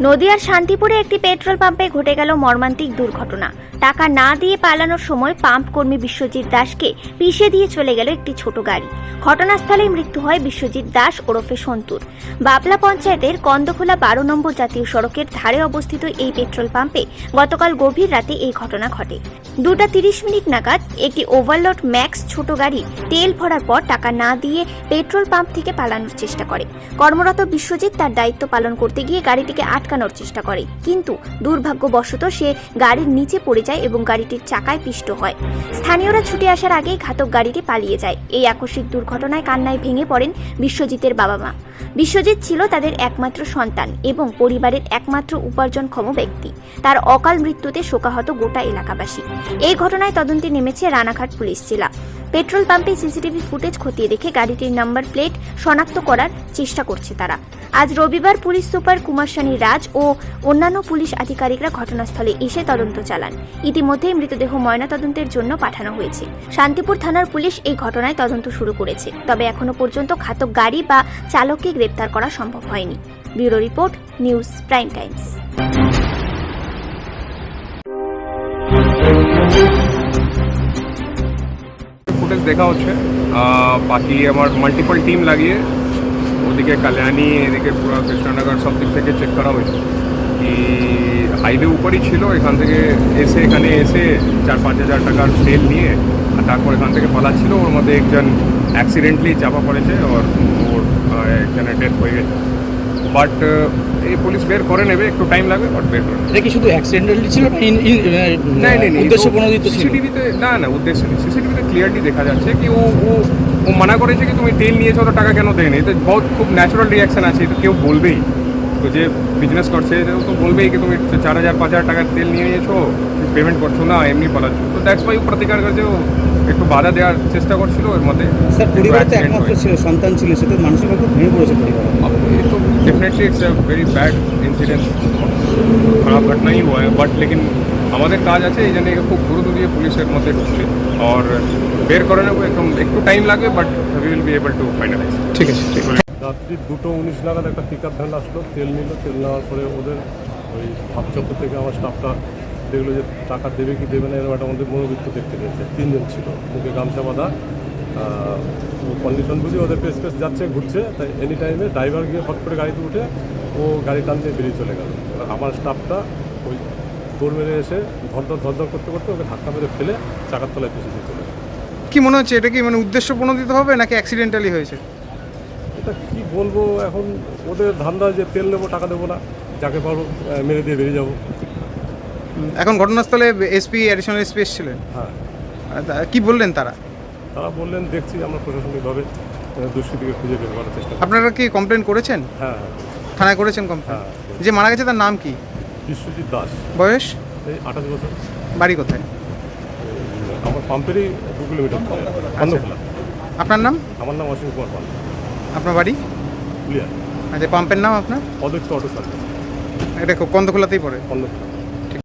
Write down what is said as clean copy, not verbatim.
নদিয়ার শান্তিপুরে একটি পেট্রোল পাম্পে ঘটে গেল মর্মান্তিক দুর্ঘটনা। টাকা না দিয়ে পালানোর সময় পাম্প কর্মী বিশ্বজিৎ দাসকে পিষে দিয়ে চলে গেল একটি ছোট গাড়ি। ঘটনাস্থলেই মৃত্যু হয় বিশ্বজিৎ দাস ওরফে সন্তুর। বাবলা পঞ্চায়েতের কন্দখোলা 12 নম্বর জাতীয় সড়কের ধারে অবস্থিত এই পেট্রোল পাম্পে গতকাল গভীর রাতে এই ঘটনা ঘটে। 2:30 নাগাদ একটি ওভারলোড ম্যাক্স ছোট গাড়ি তেল ভরার পর টাকা না দিয়ে পেট্রোল পাম্প থেকে পালানোর চেষ্টা করে। কর্মরত বিশ্বজিৎ তার দায়িত্ব পালন করতে গিয়ে গাড়িটিকে আটকানোর চেষ্টা করে, কিন্তু দুর্ভাগ্যবশত সে গাড়ির নিচে পড়ে যায় এবং গাড়িটির চাকায় পিষ্ট হয়। স্থানীয়রা ছুটে আসার আগেই ঘাতক গাড়িটি পালিয়ে যায়। এই আকস্মিক দুর্ঘটনায় কান্নায় ভেঙে পড়েন বিশ্বজিতের বাবা মা। বিশ্বজিৎ ছিল তাদের একমাত্র সন্তান এবং পরিবারের একমাত্র উপার্জনক্ষম ব্যক্তি। তার অকাল মৃত্যুতে শোকাহত গোটা এলাকাবাসী। এই ঘটনায় তদন্তে নেমেছে রানাঘাট পুলিশ জেলা। পেট্রোল পাম্পে সিসিটিভি ফুটেজ খতিয়ে দেখে গাড়িটির নাম্বার প্লেট শনাক্ত করার চেষ্টা করছে তারা। আজ রবিবার পুলিশ সুপার কুমারসানী রাজ ও অন্যান্য পুলিশ আধিকারিকরা ঘটনাস্থলে এসে তদন্ত চালান। ইতিমধ্যেই মৃতদেহ ময়নাতদন্তের জন্য পাঠানো হয়েছে। শান্তিপুর থানার পুলিশ এই ঘটনায় তদন্ত শুরু করেছে, তবে এখনো পর্যন্ত ঘাতক গাড়ি বা চালককে গ্রেপ্তার করা সম্ভব হয়নি। Bureau report, news prime Times. Footage দেখা হচ্ছে, বাকি আমার মাল্টিপল টিম লাগিয়ে ওদিকে কাल्याणी এদিকে পুরো কৃষ্ণনগর সব দিক থেকে চেক করা হয়েছে কি হাইওয়ে উপরই ছিল। এখান থেকে এখানে এসে 4-5 হাজার টাকার তেল নিয়ে তারপর এখান থেকে পালাচ্ছিল। ওর মধ্যে একজন অ্যাক্সিডেন্টলি চাপা পড়েছে ওর একজনের ডেথ হয়ে গেছে। বাট এই পুলিশ বের করে নেবে, একটু টাইম লাগবে, বাট বের করে নেবে। এটা কি শুধু অ্যাক্সিডেন্টালি ছিল না উদ্দেশ্য প্রণোদিত ছিল? সিসিটিভিতে না উদ্দেশ্য নেই। সিসিটিভিতে ক্লিয়ারলি দেখা যাচ্ছে কি ও মানা করেছে কি তুমি তেল নিয়েছো তো টাকা কেন দেয়নি। তো বহুত খুব ন্যাচারাল রিয়াকশন আছে, তো কেউ বলবেই, তো যে বিজনেস করছে তো বলবেই কি তুমি 4,000-5,000 টাকার তেল নিয়ে নিয়েছো, পেমেন্ট করছো না, এমনি পালাচ্ছো। তো দ্যাটস ওয়াই প্রতিকার করছে, ও একটু বাধা দেওয়ার চেষ্টা করছিল। এর মধ্যে স্যার পরিবারে একমাত্র ছিল সন্তান ছিল, সেটা মানসিকভাবে ভেঙে পড়েছে পরিবার। तो definitely it's a very bad incident, খারাপ ঘটনাই हुआ है। বাট লেকিন আমাদের কাজ আছে এই জন্য খুব গুরুত্ব দিয়ে পুলিশের মধ্যে ঢুকছে আর বের করে নেবো। একটু টাইম লাগবে, but we will be able to finalise. ঠিক আছে, ঠিক আছে। রাত্রি 2:19 নাগাদ একটা পিকআপ ভ্যান আসলো, তেল নিল। তেল নেওয়ার পরে ওদের ওই ভাবচক্র থেকে আমার স্টাফটা দেখলো যে টাকা দেবে কি দেবে না, এরকম একটা আমাদের মনোবৃত্ত দেখতে পেয়েছে। 3 জন ছিল, মুখে গামছা বাঁধা। কন্ডিশন বুঝি ওদের পেস যাচ্ছে, ঘুরছে, তাই এনি টাইমে ড্রাইভার গিয়ে ফট করে গাড়িতে উঠে ও গাড়ি টান দিয়ে বেরিয়ে চলে গেল। আমার স্টাফটা ওই দৌড় মেরে এসে ধরধর করতে করতে ওকে ধাক্কা মেরে ফেলে চাকার তলায় পিছিয়ে দিয়ে চলে গেল। কি মনে হচ্ছে, এটা কি মানে উদ্দেশ্য প্রণোদিত হবে নাকি অ্যাক্সিডেন্টালি হয়েছে? এটা কি বলবো, এখন ওদের ধান্দা যে তেল নেবো, টাকা দেবো না, যাকে পারবো মেরে দিয়ে বেরিয়ে যাবো। এখন ঘটনাস্থলে এসপি, অ্যাডিশনাল এসপি এসেছিলেন। হ্যাঁ, কি বললেন তারা? তারা বললেন দেখছি আমরা প্রশাসনিকভাবে দুষ্কৃতীকে খুঁজে বের করার চেষ্টা করছি। আপনারা কি কমপ্লেন করেছেন? হ্যাঁ, থানায় করেছেন কমপ্লেন? হ্যাঁ। যে মারা গেছে তার নাম কি? বিশ্বজিৎ দাস, বয়স? এই 28 বছর। বাড়ি কোথায়? আমার পাম্পেরই 2 কিলোমিটার কন্দখোলা। আপনার নাম? আমার নাম অসীম কুমার পাল। আপনার বাড়ি? ক্লিয়ার। আচ্ছা, পাম্পের নাম আপনার? অদ্বৈত অটো সার্ভিস, এটা কন্দখোলাতেই পড়ে? কন্দখোলা।